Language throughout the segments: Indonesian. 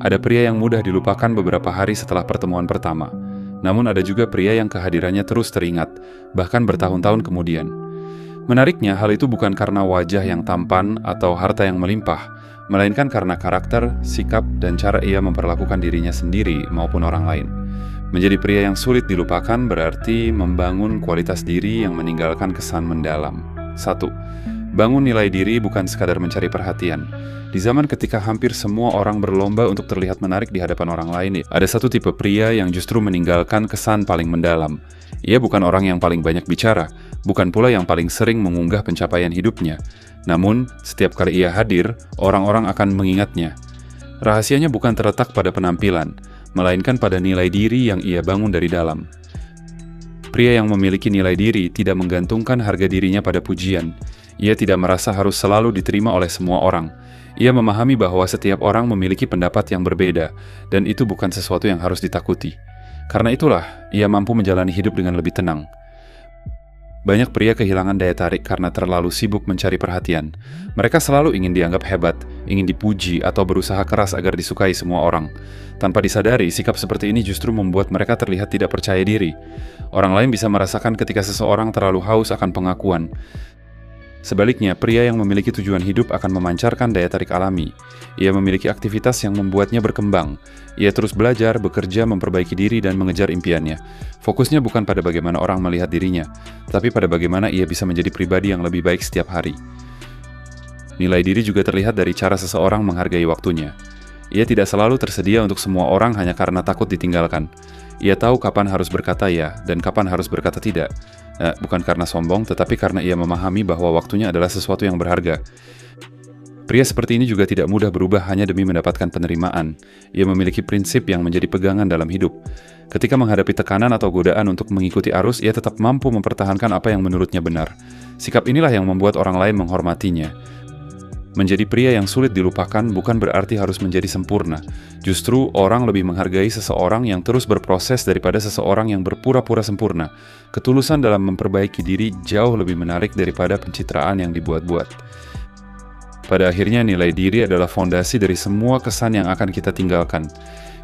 Ada pria yang mudah dilupakan beberapa hari setelah pertemuan pertama. Namun ada juga pria yang kehadirannya terus teringat, bahkan bertahun-tahun kemudian. Menariknya, hal itu bukan karena wajah yang tampan atau harta yang melimpah, melainkan karena karakter, sikap, dan cara ia memperlakukan dirinya sendiri maupun orang lain. Menjadi pria yang sulit dilupakan berarti membangun kualitas diri yang meninggalkan kesan mendalam. 1. Bangun nilai diri bukan sekadar mencari perhatian. Di zaman ketika hampir semua orang berlomba untuk terlihat menarik di hadapan orang lain, ada satu tipe pria yang justru meninggalkan kesan paling mendalam. Ia bukan orang yang paling banyak bicara, bukan pula yang paling sering mengunggah pencapaian hidupnya. Namun, setiap kali ia hadir, orang-orang akan mengingatnya. Rahasianya bukan terletak pada penampilan, melainkan pada nilai diri yang ia bangun dari dalam. Pria yang memiliki nilai diri tidak menggantungkan harga dirinya pada pujian. Ia tidak merasa harus selalu diterima oleh semua orang. Ia memahami bahwa setiap orang memiliki pendapat yang berbeda, dan itu bukan sesuatu yang harus ditakuti. Karena itulah, ia mampu menjalani hidup dengan lebih tenang. Banyak pria kehilangan daya tarik karena terlalu sibuk mencari perhatian. Mereka selalu ingin dianggap hebat, ingin dipuji, atau berusaha keras agar disukai semua orang. Tanpa disadari, sikap seperti ini justru membuat mereka terlihat tidak percaya diri. Orang lain bisa merasakan ketika seseorang terlalu haus akan pengakuan. Sebaliknya, pria yang memiliki tujuan hidup akan memancarkan daya tarik alami. Ia memiliki aktivitas yang membuatnya berkembang. Ia terus belajar, bekerja, memperbaiki diri, dan mengejar impiannya. Fokusnya bukan pada bagaimana orang melihat dirinya, tapi pada bagaimana ia bisa menjadi pribadi yang lebih baik setiap hari. Nilai diri juga terlihat dari cara seseorang menghargai waktunya. Ia tidak selalu tersedia untuk semua orang hanya karena takut ditinggalkan. Ia tahu kapan harus berkata ya, dan kapan harus berkata tidak. Bukan karena sombong, tetapi karena ia memahami bahwa waktunya adalah sesuatu yang berharga. Pria seperti ini juga tidak mudah berubah hanya demi mendapatkan penerimaan. Ia memiliki prinsip yang menjadi pegangan dalam hidup. Ketika menghadapi tekanan atau godaan untuk mengikuti arus, ia tetap mampu mempertahankan apa yang menurutnya benar. Sikap inilah yang membuat orang lain menghormatinya. Menjadi pria yang sulit dilupakan bukan berarti harus menjadi sempurna. Justru orang lebih menghargai seseorang yang terus berproses daripada seseorang yang berpura-pura sempurna. Ketulusan dalam memperbaiki diri jauh lebih menarik daripada pencitraan yang dibuat-buat. Pada akhirnya, nilai diri adalah fondasi dari semua kesan yang akan kita tinggalkan.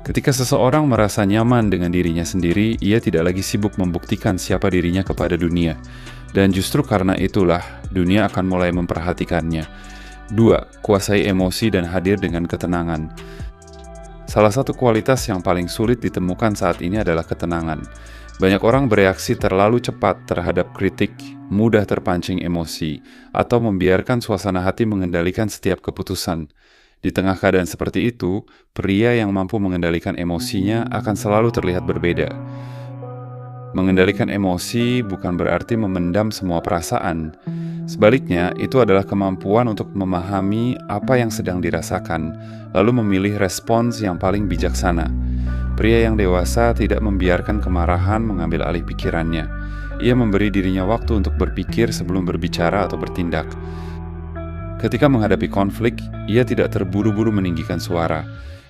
Ketika seseorang merasa nyaman dengan dirinya sendiri, ia tidak lagi sibuk membuktikan siapa dirinya kepada dunia. Dan justru karena itulah, dunia akan mulai memperhatikannya. 2. Kuasai emosi dan hadir dengan ketenangan. Salah satu kualitas yang paling sulit ditemukan saat ini adalah ketenangan. Banyak orang bereaksi terlalu cepat terhadap kritik, mudah terpancing emosi, atau membiarkan suasana hati mengendalikan setiap keputusan. Di tengah keadaan seperti itu, pria yang mampu mengendalikan emosinya akan selalu terlihat berbeda. Mengendalikan emosi bukan berarti memendam semua perasaan. Sebaliknya, itu adalah kemampuan untuk memahami apa yang sedang dirasakan, lalu memilih respons yang paling bijaksana. Pria yang dewasa tidak membiarkan kemarahan mengambil alih pikirannya. Ia memberi dirinya waktu untuk berpikir sebelum berbicara atau bertindak. Ketika menghadapi konflik, ia tidak terburu-buru meninggikan suara.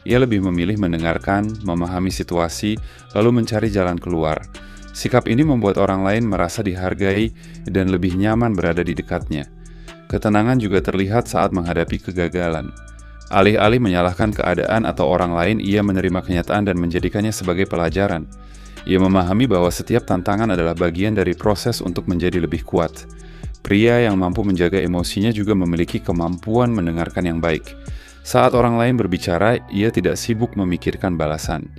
Ia lebih memilih mendengarkan, memahami situasi, lalu mencari jalan keluar. Sikap ini membuat orang lain merasa dihargai dan lebih nyaman berada di dekatnya. Ketenangan juga terlihat saat menghadapi kegagalan. Alih-alih menyalahkan keadaan atau orang lain, ia menerima kenyataan dan menjadikannya sebagai pelajaran. Ia memahami bahwa setiap tantangan adalah bagian dari proses untuk menjadi lebih kuat. Pria yang mampu menjaga emosinya juga memiliki kemampuan mendengarkan yang baik. Saat orang lain berbicara, ia tidak sibuk memikirkan balasan.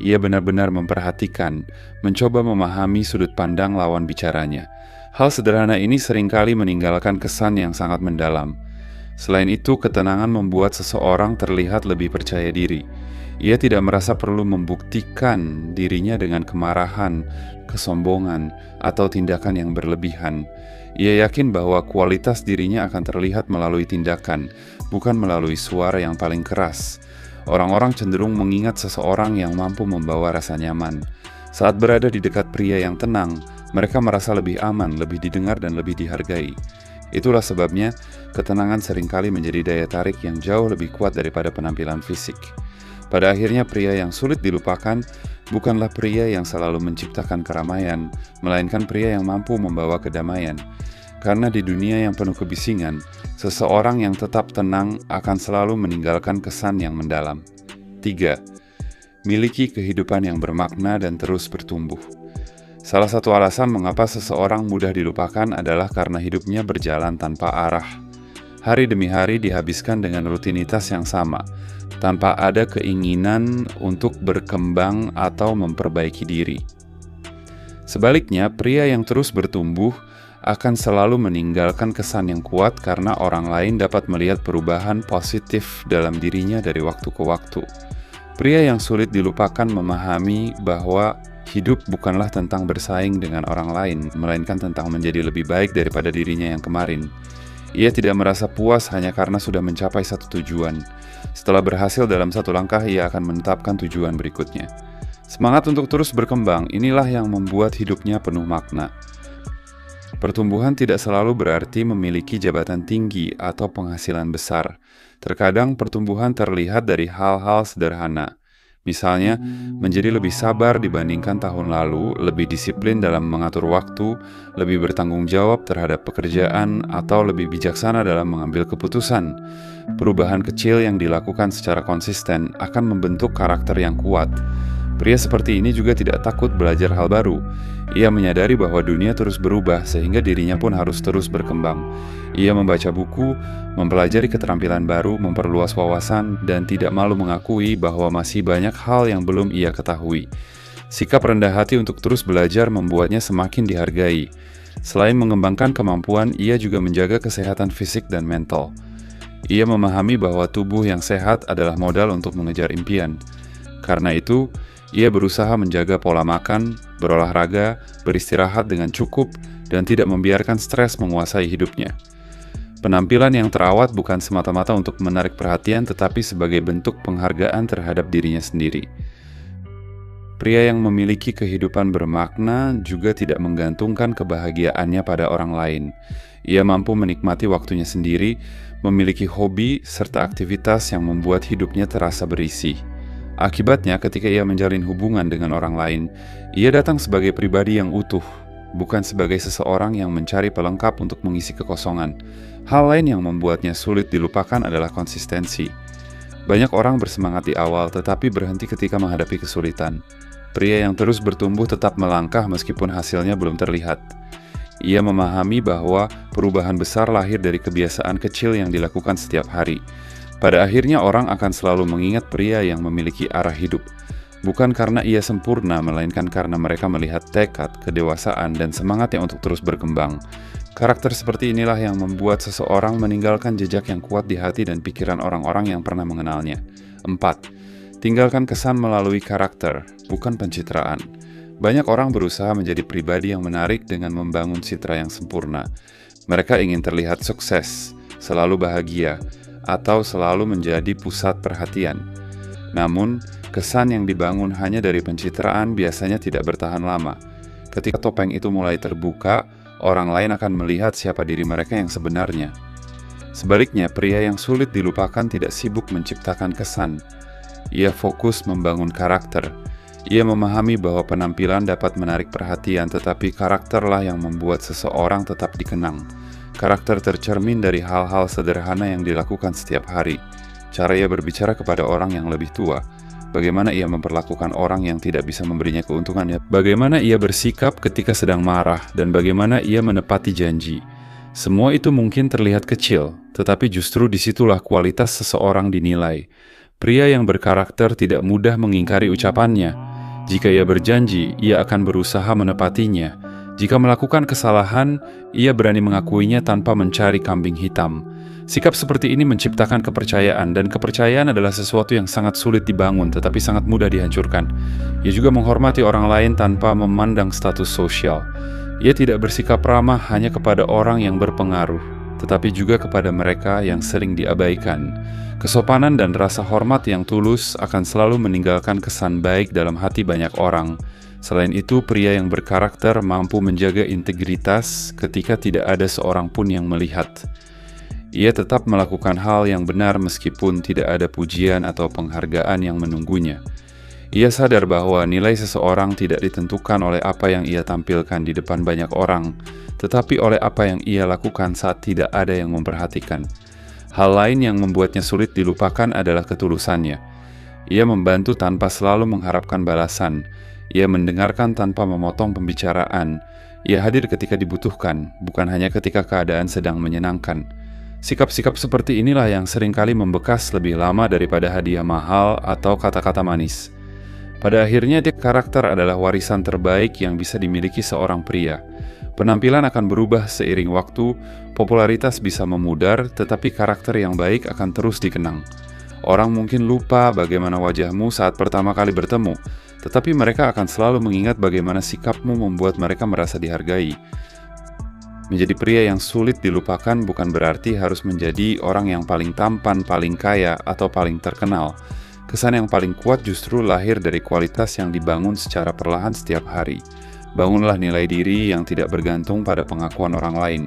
Ia benar-benar memperhatikan, mencoba memahami sudut pandang lawan bicaranya. Hal sederhana ini seringkali meninggalkan kesan yang sangat mendalam. Selain itu, ketenangan membuat seseorang terlihat lebih percaya diri. Ia tidak merasa perlu membuktikan dirinya dengan kemarahan, kesombongan, atau tindakan yang berlebihan. Ia yakin bahwa kualitas dirinya akan terlihat melalui tindakan, bukan melalui suara yang paling keras. Orang-orang cenderung mengingat seseorang yang mampu membawa rasa nyaman. Saat berada di dekat pria yang tenang, mereka merasa lebih aman, lebih didengar, dan lebih dihargai. Itulah sebabnya, ketenangan seringkali menjadi daya tarik yang jauh lebih kuat daripada penampilan fisik. Pada akhirnya, pria yang sulit dilupakan bukanlah pria yang selalu menciptakan keramaian, melainkan pria yang mampu membawa kedamaian. Karena di dunia yang penuh kebisingan, seseorang yang tetap tenang akan selalu meninggalkan kesan yang mendalam. 3. Miliki kehidupan yang bermakna dan terus bertumbuh. Salah satu alasan mengapa seseorang mudah dilupakan adalah karena hidupnya berjalan tanpa arah. Hari demi hari dihabiskan dengan rutinitas yang sama, tanpa ada keinginan untuk berkembang atau memperbaiki diri. Sebaliknya, pria yang terus bertumbuh akan selalu meninggalkan kesan yang kuat karena orang lain dapat melihat perubahan positif dalam dirinya dari waktu ke waktu. Pria yang sulit dilupakan memahami bahwa hidup bukanlah tentang bersaing dengan orang lain, melainkan tentang menjadi lebih baik daripada dirinya yang kemarin. Ia tidak merasa puas hanya karena sudah mencapai satu tujuan. Setelah berhasil dalam satu langkah, ia akan menetapkan tujuan berikutnya. Semangat untuk terus berkembang, inilah yang membuat hidupnya penuh makna. Pertumbuhan tidak selalu berarti memiliki jabatan tinggi atau penghasilan besar. Terkadang pertumbuhan terlihat dari hal-hal sederhana. Misalnya, menjadi lebih sabar dibandingkan tahun lalu, lebih disiplin dalam mengatur waktu, lebih bertanggung jawab terhadap pekerjaan, atau lebih bijaksana dalam mengambil keputusan. Perubahan kecil yang dilakukan secara konsisten akan membentuk karakter yang kuat. Pria seperti ini juga tidak takut belajar hal baru. Ia menyadari bahwa dunia terus berubah sehingga dirinya pun harus terus berkembang. Ia membaca buku, mempelajari keterampilan baru, memperluas wawasan, dan tidak malu mengakui bahwa masih banyak hal yang belum ia ketahui. Sikap rendah hati untuk terus belajar membuatnya semakin dihargai. Selain mengembangkan kemampuan, ia juga menjaga kesehatan fisik dan mental. Ia memahami bahwa tubuh yang sehat adalah modal untuk mengejar impian. Karena itu, ia berusaha menjaga pola makan, berolahraga, beristirahat dengan cukup, dan tidak membiarkan stres menguasai hidupnya. Penampilan yang terawat bukan semata-mata untuk menarik perhatian, tetapi sebagai bentuk penghargaan terhadap dirinya sendiri. Pria yang memiliki kehidupan bermakna juga tidak menggantungkan kebahagiaannya pada orang lain. Ia mampu menikmati waktunya sendiri, memiliki hobi, serta aktivitas yang membuat hidupnya terasa berisi. Akibatnya, ketika ia menjalin hubungan dengan orang lain, ia datang sebagai pribadi yang utuh, bukan sebagai seseorang yang mencari pelengkap untuk mengisi kekosongan. Hal lain yang membuatnya sulit dilupakan adalah konsistensi. Banyak orang bersemangat di awal, tetapi berhenti ketika menghadapi kesulitan. Pria yang terus bertumbuh tetap melangkah meskipun hasilnya belum terlihat. Ia memahami bahwa perubahan besar lahir dari kebiasaan kecil yang dilakukan setiap hari. Pada akhirnya orang akan selalu mengingat pria yang memiliki arah hidup, bukan karena ia sempurna, melainkan karena mereka melihat tekad, kedewasaan, dan semangatnya untuk terus berkembang. Karakter seperti inilah yang membuat seseorang meninggalkan jejak yang kuat di hati dan pikiran orang-orang yang pernah mengenalnya. 4. Tinggalkan kesan melalui karakter, bukan pencitraan. Banyak orang berusaha menjadi pribadi yang menarik dengan membangun citra yang sempurna. Mereka ingin terlihat sukses, selalu bahagia, atau selalu menjadi pusat perhatian. Namun, kesan yang dibangun hanya dari pencitraan biasanya tidak bertahan lama. Ketika topeng itu mulai terbuka, orang lain akan melihat siapa diri mereka yang sebenarnya. Sebaliknya, pria yang sulit dilupakan tidak sibuk menciptakan kesan. Ia fokus membangun karakter. Ia memahami bahwa penampilan dapat menarik perhatian, tetapi karakterlah yang membuat seseorang tetap dikenang. Karakter tercermin dari hal-hal sederhana yang dilakukan setiap hari. Cara ia berbicara kepada orang yang lebih tua, bagaimana ia memperlakukan orang yang tidak bisa memberinya keuntungan, bagaimana ia bersikap ketika sedang marah, dan bagaimana ia menepati janji. Semua itu mungkin terlihat kecil, tetapi justru disitulah kualitas seseorang dinilai. Pria yang berkarakter tidak mudah mengingkari ucapannya. Jika ia berjanji, ia akan berusaha menepatinya. Jika melakukan kesalahan, ia berani mengakuinya tanpa mencari kambing hitam. Sikap seperti ini menciptakan kepercayaan, dan kepercayaan adalah sesuatu yang sangat sulit dibangun, tetapi sangat mudah dihancurkan. Ia juga menghormati orang lain tanpa memandang status sosial. Ia tidak bersikap ramah hanya kepada orang yang berpengaruh, tetapi juga kepada mereka yang sering diabaikan. Kesopanan dan rasa hormat yang tulus akan selalu meninggalkan kesan baik dalam hati banyak orang. Selain itu, pria yang berkarakter mampu menjaga integritas ketika tidak ada seorang pun yang melihat. Ia tetap melakukan hal yang benar meskipun tidak ada pujian atau penghargaan yang menunggunya. Ia sadar bahwa nilai seseorang tidak ditentukan oleh apa yang ia tampilkan di depan banyak orang, tetapi oleh apa yang ia lakukan saat tidak ada yang memperhatikan. Hal lain yang membuatnya sulit dilupakan adalah ketulusannya. Ia membantu tanpa selalu mengharapkan balasan. Ia mendengarkan tanpa memotong pembicaraan. Ia hadir ketika dibutuhkan, bukan hanya ketika keadaan sedang menyenangkan. Sikap-sikap seperti inilah yang seringkali membekas lebih lama daripada hadiah mahal atau kata-kata manis. Pada akhirnya, karakter adalah warisan terbaik yang bisa dimiliki seorang pria. Penampilan akan berubah seiring waktu, popularitas bisa memudar, tetapi karakter yang baik akan terus dikenang. Orang mungkin lupa bagaimana wajahmu saat pertama kali bertemu, tetapi mereka akan selalu mengingat bagaimana sikapmu membuat mereka merasa dihargai. Menjadi pria yang sulit dilupakan bukan berarti harus menjadi orang yang paling tampan, paling kaya, atau paling terkenal. Kesan yang paling kuat justru lahir dari kualitas yang dibangun secara perlahan setiap hari. Bangunlah nilai diri yang tidak bergantung pada pengakuan orang lain.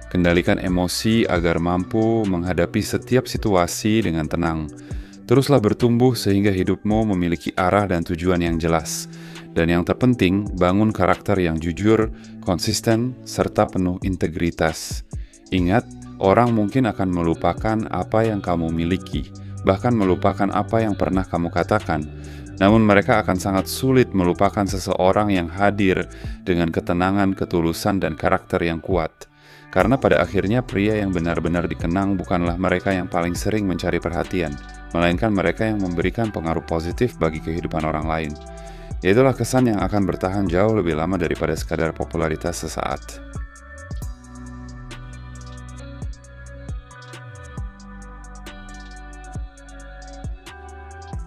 Kendalikan emosi agar mampu menghadapi setiap situasi dengan tenang. Teruslah bertumbuh sehingga hidupmu memiliki arah dan tujuan yang jelas. Dan yang terpenting, bangun karakter yang jujur, konsisten, serta penuh integritas. Ingat, orang mungkin akan melupakan apa yang kamu miliki, bahkan melupakan apa yang pernah kamu katakan. Namun mereka akan sangat sulit melupakan seseorang yang hadir dengan ketenangan, ketulusan, dan karakter yang kuat. Karena pada akhirnya pria yang benar-benar dikenang bukanlah mereka yang paling sering mencari perhatian, melainkan mereka yang memberikan pengaruh positif bagi kehidupan orang lain. Itulah kesan yang akan bertahan jauh lebih lama daripada sekadar popularitas sesaat.